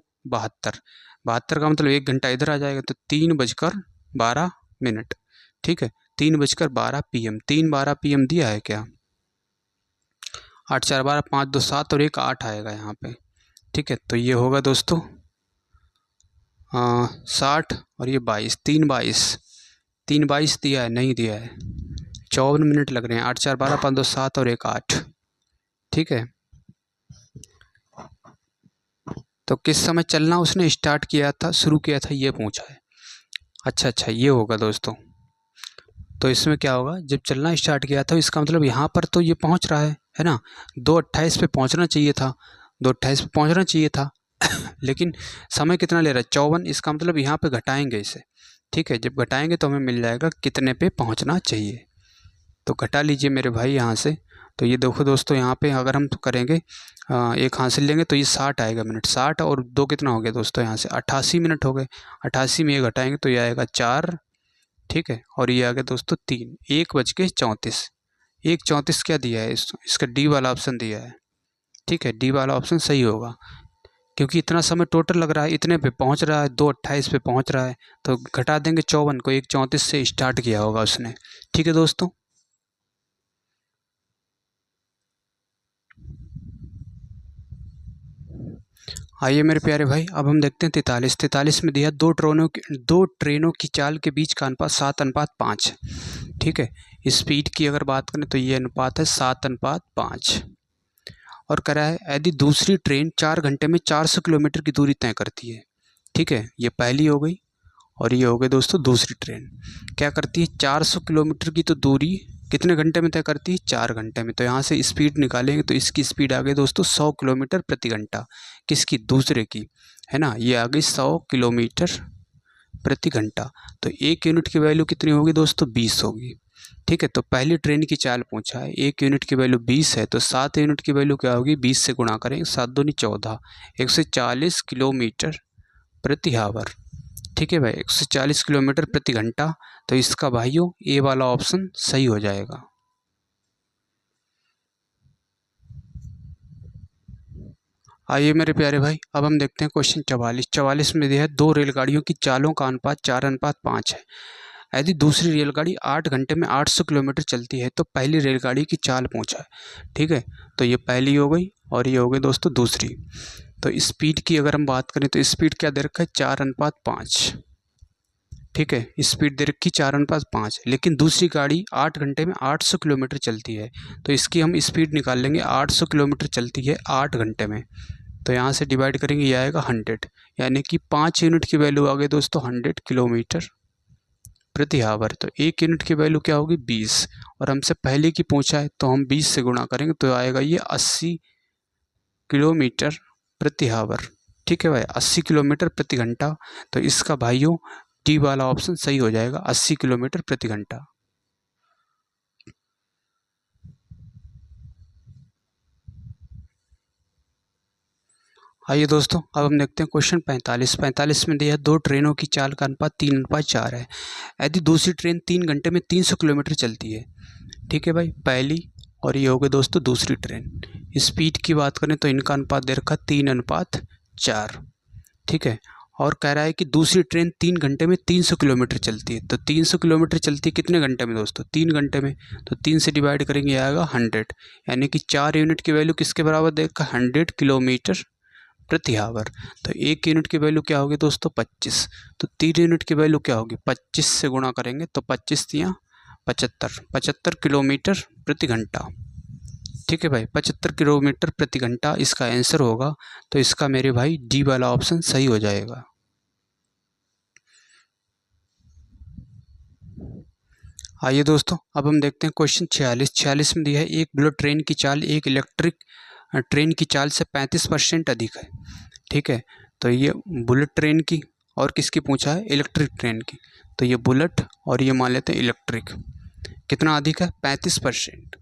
72 का मतलब 1 घंटा इधर आ जाएगा, तो 3:12 ठीक है, 3:12 PM, 3:12 PM दिया है क्या, 8×4 = 12, 5×2 = 7 और 1 8 आएगा यहाँ पे। ठीक है, तो ये होगा दोस्तों 60 और ये 22, 3:22 दिया है नहीं दिया है, 54 मिनट लग रहे हैं। 8×4 = 12, 5×2 = 7 और 1 8। ठीक है, तो किस समय चलना उसने स्टार्ट किया था शुरू किया था ये पूछा है। अच्छा ये होगा दोस्तों, तो इसमें क्या होगा, जब चलना स्टार्ट किया था इसका मतलब यहाँ पर तो ये पहुँच रहा है ना, 2:28 पे पहुँचना चाहिए था, 2:28 पे पहुँचना चाहिए था लेकिन समय कितना ले रहा है, 54। इसका मतलब यहाँ पे घटाएंगे इसे, ठीक है। जब घटाएंगे तो हमें मिल जाएगा कितने पे पहुँचना चाहिए। तो घटा लीजिए मेरे भाई यहाँ से। तो ये देखो दोस्तों, यहाँ पे अगर हम करेंगे एक हासिल लेंगे तो ये 60 आएगा मिनट, 60 और 2 कितना हो गया दोस्तों, यहाँ से 88 मिनट हो गए। 88 में ये घटाएंगे तो ये आएगा 4, ठीक है। और ये आ गया दोस्तों 3, 1:34। 1:34 क्या दिया है, इसका डी वाला ऑप्शन दिया है, ठीक है। डी वाला ऑप्शन सही होगा, क्योंकि इतना समय टोटल लग रहा है, इतने पे पहुंच रहा है, 2:28 पे पहुंच रहा है। तो घटा देंगे 54 को, 1:34 से स्टार्ट किया होगा उसने, ठीक है दोस्तों। आइए मेरे प्यारे भाई, अब हम देखते हैं 43 में दिया 2 ट्रेनों की चाल के बीच का अनुपात 7:5, ठीक है। स्पीड की अगर बात करें तो ये अनुपात है 7:5। और कह रहा है यदि दूसरी ट्रेन 4 घंटे में 400 किलोमीटर की दूरी तय करती है, ठीक है। ये पहली हो गई और ये हो गई दोस्तों दूसरी ट्रेन। क्या करती है, 400 किलोमीटर की तो दूरी कितने घंटे में तय करती है, 4 घंटे में। तो यहाँ से स्पीड निकालेंगे तो इसकी स्पीड आ गई दोस्तों 100 किलोमीटर प्रति घंटा, किसकी, दूसरे की, है ना। ये आ गई 100 किलोमीटर प्रति घंटा। तो 1 यूनिट की वैल्यू कितनी होगी दोस्तों, 20 होगी, ठीक है। तो पहली ट्रेन की चाल पूछा है, 1 यूनिट की वैल्यू 20 है, तो 7 यूनिट की वैल्यू क्या होगी, 20 से गुणा करेंगे, 7 दूनी 14, 140 किलोमीटर प्रति हावर, ठीक है भाई, 140 किलोमीटर प्रति घंटा। तो इसका भाइयों ए वाला ऑप्शन सही हो जाएगा। आइए मेरे प्यारे भाई, अब हम देखते हैं क्वेश्चन 44 में दिया है 2 रेलगाड़ियों की चालों का अनुपात 4:5 है। यदि दूसरी रेलगाड़ी 8 घंटे में 800 किलोमीटर चलती है तो पहली रेलगाड़ी की चाल पूछा है, ठीक है। तो ये पहली हो गई और ये हो गई दोस्तों दूसरी। तो स्पीड की अगर हम बात करें तो स्पीड क्या दे रखा है, 4:5, ठीक है। स्पीड दे रखी 4:5, लेकिन दूसरी गाड़ी 8 घंटे में 800 किलोमीटर चलती है। तो इसकी हम स्पीड निकाल लेंगे, 800 किलोमीटर चलती है 8 घंटे में, तो यहाँ से डिवाइड करेंगे, ये आएगा 100, यानी कि 5 यूनिट की वैल्यू आ गई दोस्तों 100 किलोमीटर प्रति हावर। तो 1 यूनिट की वैल्यू क्या होगी, 20, और हमसे पहले की पूछा है तो हम 20 से गुणा करेंगे तो आएगा ये 80 किलोमीटर प्रति हावर, ठीक है भाई, 80 किलोमीटर प्रति घंटा। तो इसका भाइयों डी वाला ऑप्शन सही हो जाएगा, 80 किलोमीटर प्रति घंटा। आइए दोस्तों, अब हम देखते हैं क्वेश्चन 45 में दिया है 2 ट्रेनों की चाल का अनुपात 3:4 है। यदि दूसरी ट्रेन 3 घंटे में 300 किलोमीटर चलती है, ठीक है भाई, पहली और ये हो गई दोस्तों दूसरी ट्रेन। स्पीड की बात करें तो इनका अनुपात दे रखा 3:4, ठीक है। और कह रहा है कि दूसरी ट्रेन 3 घंटे में 300 किलोमीटर चलती है। तो 300 किलोमीटर चलती है कितने घंटे में दोस्तों, 3 घंटे में। तो 3 से डिवाइड करेंगे आएगा 100, यानी कि 4 यूनिट की वैल्यू किसके बराबर देगा, 100 किलोमीटर प्रति हावर। तो 1 यूनिट की वैल्यू क्या होगी दोस्तों, 25। तो 3 यूनिट की वैल्यू क्या होगी, 25 से गुणा करेंगे तो 25 तियाँ 75 किलोमीटर प्रति घंटा, ठीक है भाई, 75 किलोमीटर प्रति घंटा इसका आंसर होगा। तो इसका मेरे भाई डी वाला ऑप्शन सही हो जाएगा। आइए दोस्तों, अब हम देखते हैं क्वेश्चन 46 में दिया है एक बुलेट ट्रेन की चाल एक इलेक्ट्रिक ट्रेन की चाल से 35% अधिक है, ठीक है। तो ये बुलेट ट्रेन की और किसकी पूछा है, इलेक्ट्रिक ट्रेन की। तो ये बुलेट और ये मान लेते हैं इलेक्ट्रिक, कितना अधिक है, 35%।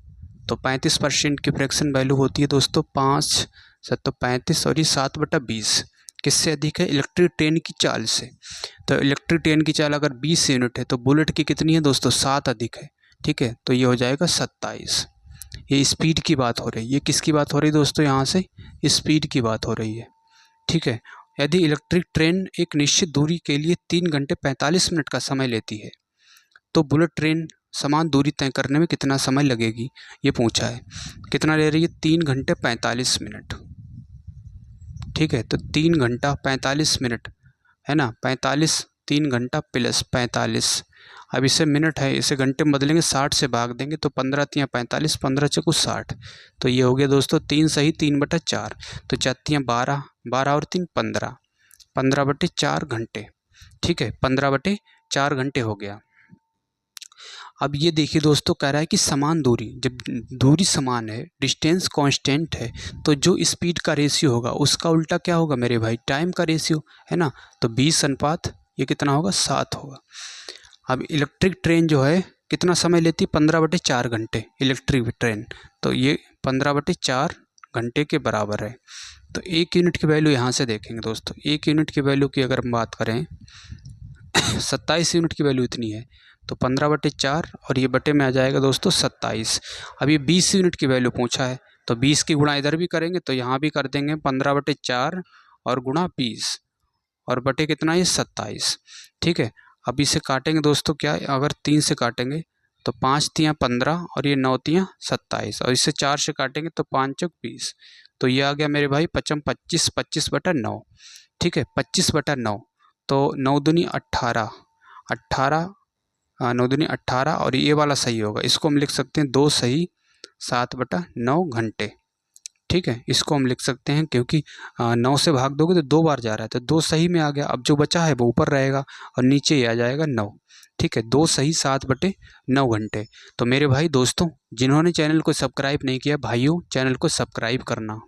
तो 35% की फ्रैक्शन वैल्यू होती है दोस्तों 5 7 35 और ये 7/20, किससे अधिक है, इलेक्ट्रिक ट्रेन की चाल से। तो इलेक्ट्रिक ट्रेन की चाल अगर 20 यूनिट है तो बुलेट की कितनी है दोस्तों, 7 अधिक है, ठीक है। तो ये हो जाएगा 27। ये स्पीड की बात हो रही है, ये किसकी बात हो रही है दोस्तों, यहाँ से स्पीड की बात हो रही है, ठीक है। यदि इलेक्ट्रिक ट्रेन एक निश्चित दूरी के लिए 3 घंटे 45 मिनट का समय लेती है तो बुलेट ट्रेन समान दूरी तय करने में कितना समय लगेगी, ये पूछा है। कितना ले रही है, 3 घंटे 45 मिनट, ठीक है। तो 3 घंटा 45 मिनट है ना, 45, 3 घंटा प्लस 45, अब इसे मिनट है इसे घंटे में बदलेंगे, 60 से भाग देंगे तो 15 तियाँ 45, 15 चौको 60। तो ये हो गया दोस्तों 3 सही 3/4, तो 4 12, 12 और 3 15, 15/4 घंटे, ठीक है, 15/4 घंटे हो गया। अब ये देखिए दोस्तों, कह रहा है कि समान दूरी, जब दूरी समान है, डिस्टेंस कांस्टेंट है, तो जो स्पीड का रेशियो होगा उसका उल्टा क्या होगा मेरे भाई, टाइम का रेशियो, है ना। तो 20 अनुपात ये कितना होगा, 7 होगा। अब इलेक्ट्रिक ट्रेन जो है कितना समय लेती है, 15/4 घंटे इलेक्ट्रिक ट्रेन, तो ये 15/4 घंटे के बराबर है। तो 1 यूनिट की वैल्यू यहाँ से देखेंगे दोस्तों, 1 यूनिट की वैल्यू की अगर हम बात करें 27 यूनिट की वैल्यू इतनी है, तो 15/4 और ये बटे में आ जाएगा दोस्तों 27। अब ये 20 यूनिट की वैल्यू पूछा है, तो 20 की गुणा इधर भी करेंगे तो यहाँ भी कर देंगे 15/4 और गुणा 20 और बटे कितना, ये 27। ठीक है, अब इसे काटेंगे दोस्तों, क्या अगर 3 से काटेंगे तो 5 तियाँ 15 और ये 9 तियाँ 27, और इसे 4 से काटेंगे तो 5 चौक 20। तो ये आ गया मेरे भाई 25, 25/9। ठीक है, 25/9, तो 9 दूनी 18, 9 दूनी 18, और ये वाला सही होगा, इसको हम लिख सकते हैं 2 सही 7/9 घंटे। ठीक है, इसको हम लिख सकते हैं, क्योंकि 9 से भाग दोगे तो 2 बार जा रहा है, तो 2 सही में आ गया। अब जो बचा है वो ऊपर रहेगा और नीचे ही आ जाएगा 9। ठीक है, 2 सही 7/9 घंटे। तो मेरे भाई दोस्तों, जिन्होंने चैनल को सब्सक्राइब नहीं किया, भाइयों चैनल को सब्सक्राइब करना।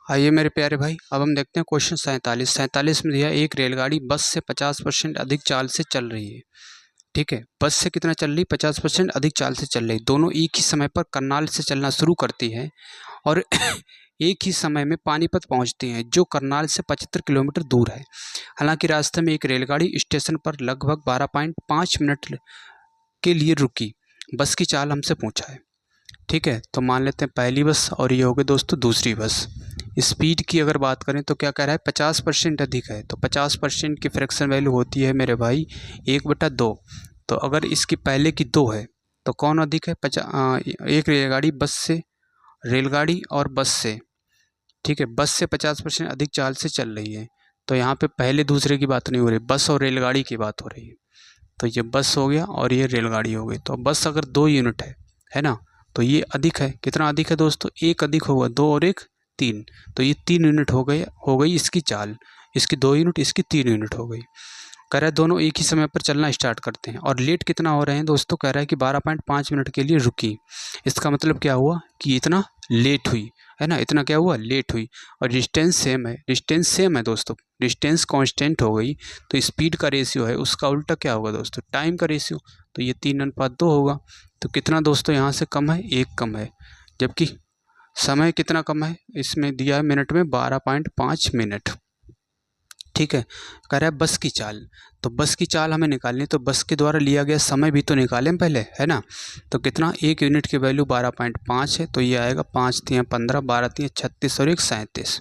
आइए मेरे प्यारे भाई, अब हम देखते हैं क्वेश्चन 47 में दिया, एक रेलगाड़ी बस से 50% अधिक चाल से चल रही है। ठीक है, बस से कितना चल रही, 50% अधिक चाल से चल रही, दोनों एक ही समय पर करनाल से चलना शुरू करती है और एक ही समय में पानीपत पहुंचती हैं, जो करनाल से 75 किलोमीटर दूर है। हालांकि रास्ते में एक रेलगाड़ी स्टेशन पर लगभग 12.5 मिनट के लिए रुकी। बस की चाल हमसे पूछा है। ठीक है, तो मान लेते हैं पहली बस और ये हो गई दोस्तों दूसरी बस। स्पीड की अगर बात करें तो क्या कह रहा है, 50% अधिक है, तो 50% की फ्रैक्शन वैल्यू होती है मेरे भाई 1/2। तो अगर इसकी पहले की 2 है तो कौन अधिक है, एक रेलगाड़ी बस से, रेलगाड़ी और बस से, ठीक है, बस से 50% अधिक चाल से चल रही है, तो यहाँ पे पहले दूसरे की बात नहीं हो रही, बस और रेलगाड़ी की बात हो रही है। तो ये बस हो गया और ये रेलगाड़ी हो गई। तो बस अगर 2 यूनिट है ना, तो ये अधिक है, कितना अधिक है दोस्तों, 1 अधिक होगा, 2 और 1 3, तो ये 3 यूनिट हो गई इसकी चाल, इसकी 2 यूनिट, इसकी 3 यूनिट हो गई। कह रहा है दोनों एक ही समय पर चलना स्टार्ट करते हैं, और लेट कितना हो रहे हैं दोस्तों, कह रहा है कि 12.5 मिनट के लिए रुकी। इसका मतलब क्या हुआ कि इतना लेट हुई, है ना, इतना क्या हुआ, लेट हुई। और डिस्टेंस सेम है दोस्तों, डिस्टेंस कांस्टेंट हो गई, तो स्पीड का रेशियो है उसका उल्टा क्या होगा दोस्तों, टाइम का रेशियो, तो ये 3:2 होगा। तो कितना दोस्तों यहाँ से कम है, 1 कम है, जबकि समय कितना कम है, इसमें दिया है मिनट में 12.5 मिनट। ठीक है, कह रहा है बस की चाल, तो बस की चाल हमें निकालनी है, तो बस के द्वारा लिया गया समय भी तो निकालें पहले, है ना। तो कितना, 1 यूनिट की वैल्यू 12.5 है, तो ये आएगा 5 तियाँ 15, 12 तियाँ 36 और 1 37,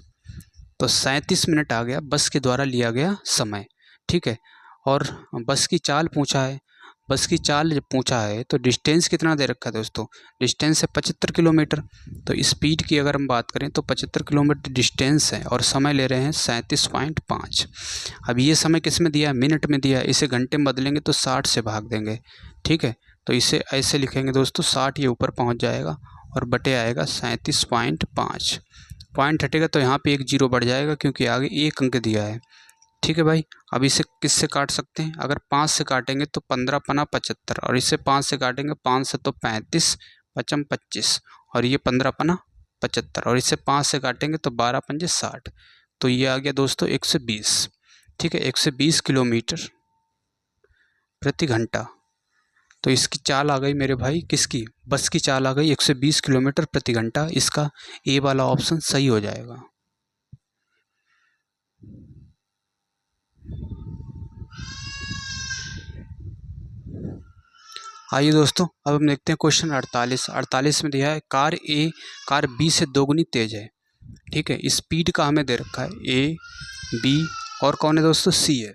तो 37 मिनट आ गया बस के द्वारा लिया गया समय। ठीक है, और बस की चाल पूछा है, बस की चाल जब पूछा है तो डिस्टेंस कितना दे रखा है दोस्तों, डिस्टेंस है 75 किलोमीटर। तो स्पीड की अगर हम बात करें तो 75 किलोमीटर डिस्टेंस है और समय ले रहे हैं 37.5। अब ये समय किस में दिया है, मिनट में दिया है, इसे घंटे में बदलेंगे तो 60 से भाग देंगे। ठीक है, तो इसे ऐसे लिखेंगे दोस्तों, 60 ये ऊपर पहुँच जाएगा और बटे आएगा 37.5, पॉइंट हटेगा तो यहाँ पे 1 जीरो बढ़ जाएगा क्योंकि आगे 1 अंक दिया है। ठीक है भाई, अब इसे किससे काट सकते हैं, अगर 5 से काटेंगे तो 15 पना 75, और इससे 5 से काटेंगे 5 से तो 35, 5 25, और ये 15 पना 75, और इससे 5 से काटेंगे तो 12 पंजे 60, तो ये आ गया दोस्तों 120। ठीक है, 120 किलोमीटर प्रति घंटा। तो इसकी चाल आ गई मेरे भाई, किसकी, बस की चाल आ गई 120 किलोमीटर प्रति घंटा। इसका ए वाला ऑप्शन सही हो जाएगा। आइए दोस्तों, अब हम देखते हैं क्वेश्चन 48 में दिया है, कार बी से दोगुनी तेज है। ठीक है, स्पीड का हमें दे रखा है ए, बी और कौन है दोस्तों, सी है।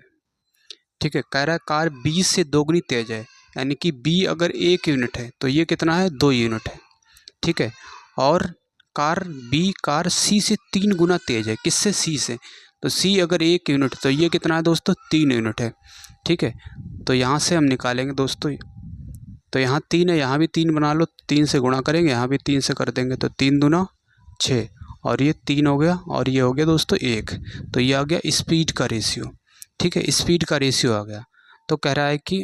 ठीक है, कह रहा है कार बी से दोगुनी तेज है, यानी कि बी अगर 1 यूनिट है तो ये कितना है, 2 यूनिट है। ठीक है, और कार सी से 3 गुना तेज है, किससे, सी से, तो सी अगर 1 यूनिट तो ये कितना है दोस्तों, 3 यूनिट है। ठीक है, तो यहाँ से हम निकालेंगे दोस्तों, तो यहाँ 3 है, यहाँ भी 3 बना लो, 3 से गुणा करेंगे, यहाँ भी 3 से कर देंगे, तो 3 दूना 6 और ये 3 हो गया और ये हो गया दोस्तों 1। तो ये आ गया स्पीड का रेशियो। ठीक है, स्पीड का रेशियो आ गया। तो कह रहा है कि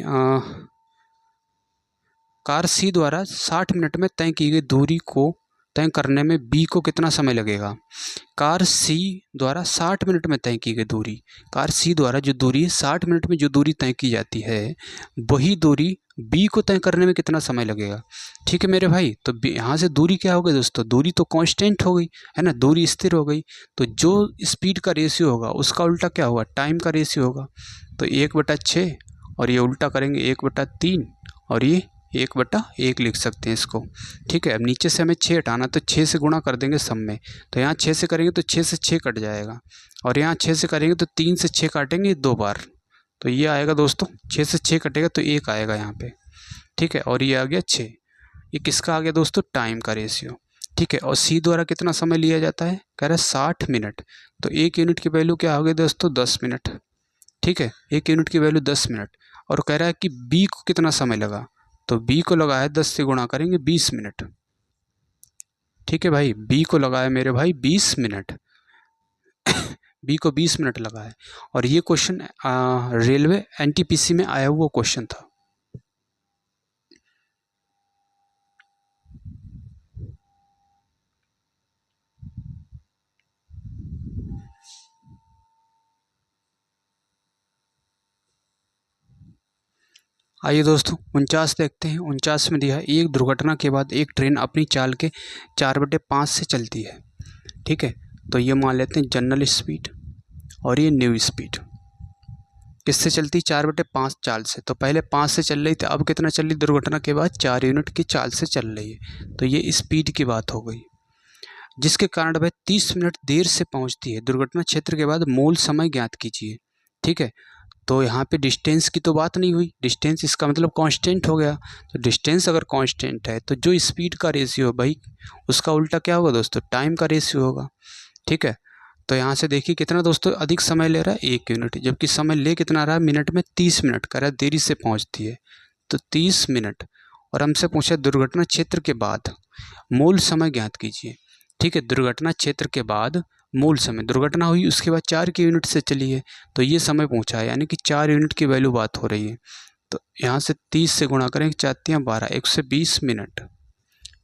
कार सी द्वारा 60 मिनट में तय की गई दूरी को तय करने में बी को कितना समय लगेगा। कार सी द्वारा 60 मिनट में तय की गई दूरी, कार सी द्वारा जो दूरी 60 मिनट में जो दूरी तय की जाती है वही दूरी बी को तय करने में कितना समय लगेगा। ठीक है मेरे भाई, तो यहाँ से दूरी क्या हो गई दोस्तों, दूरी तो कांस्टेंट हो गई है ना, दूरी स्थिर हो गई। तो जो स्पीड का रेशियो होगा उसका उल्टा क्या होगा, टाइम का रेशियो होगा। तो 1/6 और ये उल्टा करेंगे 1/3 और ये 1/1 लिख सकते हैं इसको। ठीक है, अब नीचे से हमें 6 हटाना, तो 6 से गुणा कर देंगे सब में। तो यहाँ 6 से करेंगे तो 6 से 6 कट जाएगा और यहाँ 6 से करेंगे तो 3 से 6 काटेंगे 2 बार। तो ये आएगा दोस्तों 6 से 6 कटेगा तो 1 आएगा यहाँ पे। ठीक है, और ये आ गया 6। ये किसका आ गया दोस्तों, टाइम का रेशियो। ठीक है, और सी द्वारा कितना समय लिया जाता है, कह रहा है 60 मिनट। तो 1 यूनिट की वैल्यू क्या हो गई दोस्तों, 10 मिनट। ठीक है, 1 यूनिट की वैल्यू 10 मिनट। और कह रहा है कि बी को कितना समय लगा, तो बी को लगा है 10 से गुणा करेंगे 20 मिनट। ठीक है भाई, बी को लगा है मेरे भाई 20 मिनट बी को 20 मिनट लगा है। और ये क्वेश्चन रेलवे एनटीपीसी में आया हुआ क्वेश्चन था। आइए दोस्तों 49 देखते हैं। 49 में दिया है, एक दुर्घटना के बाद एक ट्रेन अपनी चाल के 4/5 से चलती है। ठीक है, तो ये मान लेते हैं जनरल स्पीड और ये न्यू स्पीड। किससे चलती, 4/5 चाल से। तो पहले 5 से चल रही थी, अब कितना चल रही, दुर्घटना के बाद 4 यूनिट की चाल से चल रही है। तो ये स्पीड की बात हो गई, जिसके कारण वह 30 मिनट देर से पहुंचती है। दुर्घटना क्षेत्र के बाद मूल समय ज्ञात कीजिए। ठीक है, तो यहाँ पे डिस्टेंस की तो बात नहीं हुई, डिस्टेंस इसका मतलब कांस्टेंट हो गया। तो डिस्टेंस अगर कांस्टेंट है तो जो स्पीड का रेशियो है भाई उसका उल्टा क्या होगा दोस्तों, टाइम का रेशियो होगा। ठीक है, तो यहाँ से देखिए कितना दोस्तों अधिक समय ले रहा है 1 यूनिट, जबकि समय ले कितना रहा है मिनट में 30 मिनट कर रहा है, देरी से पहुँचती है तो 30 मिनट। और हमसे पूछा दुर्घटना क्षेत्र के बाद मूल समय ज्ञात कीजिए। ठीक है, दुर्घटना क्षेत्र के बाद मूल समय, दुर्घटना हुई उसके बाद 4 की यूनिट से चली है तो ये समय पूछा है, यानी कि 4 यूनिट की वैल्यू बात हो रही है। तो यहाँ से 30 से गुणा करें, 4 × 12 120 मिनट।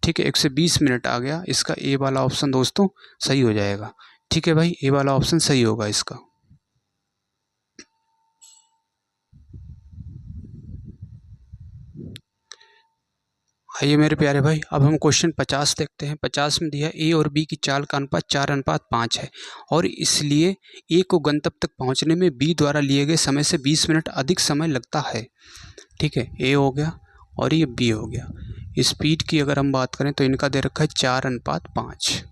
ठीक है, 120 मिनट आ गया, इसका ए वाला ऑप्शन दोस्तों सही हो जाएगा। ठीक है भाई, ए वाला ऑप्शन सही होगा इसका। आइए मेरे प्यारे भाई, अब हम क्वेश्चन 50 देखते हैं। 50 में दिया ए और बी की चाल का अनुपात 4:5 है और इसलिए ए को गंतव्य तक पहुंचने में बी द्वारा लिए गए समय से 20 मिनट अधिक समय लगता है। ठीक है, ए हो गया और ये बी हो गया। स्पीड की अगर हम बात करें तो इनका दे रखा है 4:5।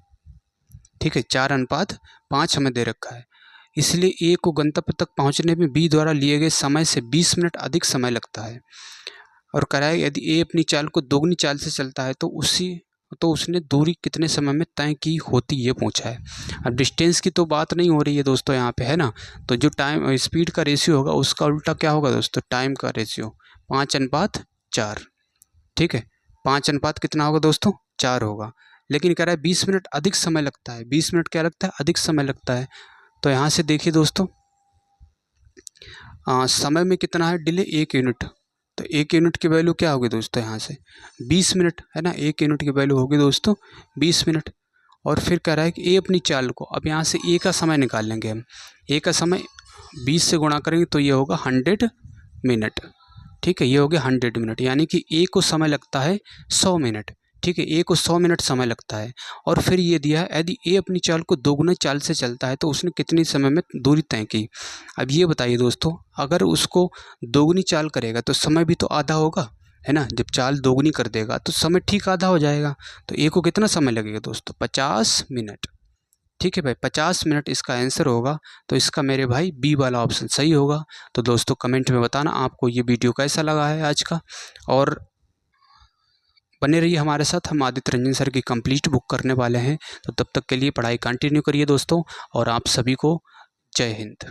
ठीक है, 4:5 हमें दे रखा है, इसलिए ए को गंतव्य तक पहुंचने में बी द्वारा लिए गए समय से 20 मिनट अधिक समय लगता है। और कराए यदि ए अपनी चाल को दोगुनी चाल से चलता है तो उसने दूरी कितने समय में तय की होती, ये पूछा है। अब डिस्टेंस की तो बात नहीं हो रही है दोस्तों यहाँ पे, है ना। तो जो टाइम स्पीड का रेशियो होगा उसका उल्टा क्या होगा दोस्तों, टाइम का रेशियो 5:4। ठीक है, 5 कितना होगा दोस्तों, 4 होगा। लेकिन कह रहा है 20 मिनट अधिक समय लगता है, 20 मिनट क्या लगता है, अधिक समय लगता है। तो यहाँ से देखिए दोस्तों समय में कितना है डिले, 1 यूनिट। तो 1 यूनिट की वैल्यू क्या होगी दोस्तों, यहाँ से 20 मिनट है ना, 1 यूनिट की वैल्यू होगी दोस्तों 20 मिनट। और फिर कह रहा है कि ए अपनी चाल को, अब यहाँ से ए का समय निकाल लेंगे हम। ए का समय 20 से गुणा करेंगे तो ये होगा 100 मिनट। ठीक है, ये हो गया 100 मिनट, यानी कि ए को समय लगता है 100 मिनट। ठीक है, ए को 100 मिनट समय लगता है। और फिर ये दिया है यदि ए अपनी चाल को दोगुना चाल से चलता है तो उसने कितने समय में दूरी तय की। अब ये बताइए दोस्तों, अगर उसको दोगुनी चाल करेगा तो समय भी तो आधा होगा, है ना। जब चाल दोगुनी कर देगा तो समय ठीक आधा हो जाएगा। तो ए को कितना समय लगेगा दोस्तों, 50 मिनट। ठीक है भाई, 50 मिनट इसका आंसर होगा। तो इसका मेरे भाई बी वाला ऑप्शन सही होगा। तो दोस्तों कमेंट में बताना आपको ये वीडियो कैसा लगा है आज का, और बने रहिए हमारे साथ। हम आदित्य रंजन सर की कंप्लीट बुक करने वाले हैं, तो तब तक के लिए पढ़ाई कंटिन्यू करिए दोस्तों। और आप सभी को जय हिंद।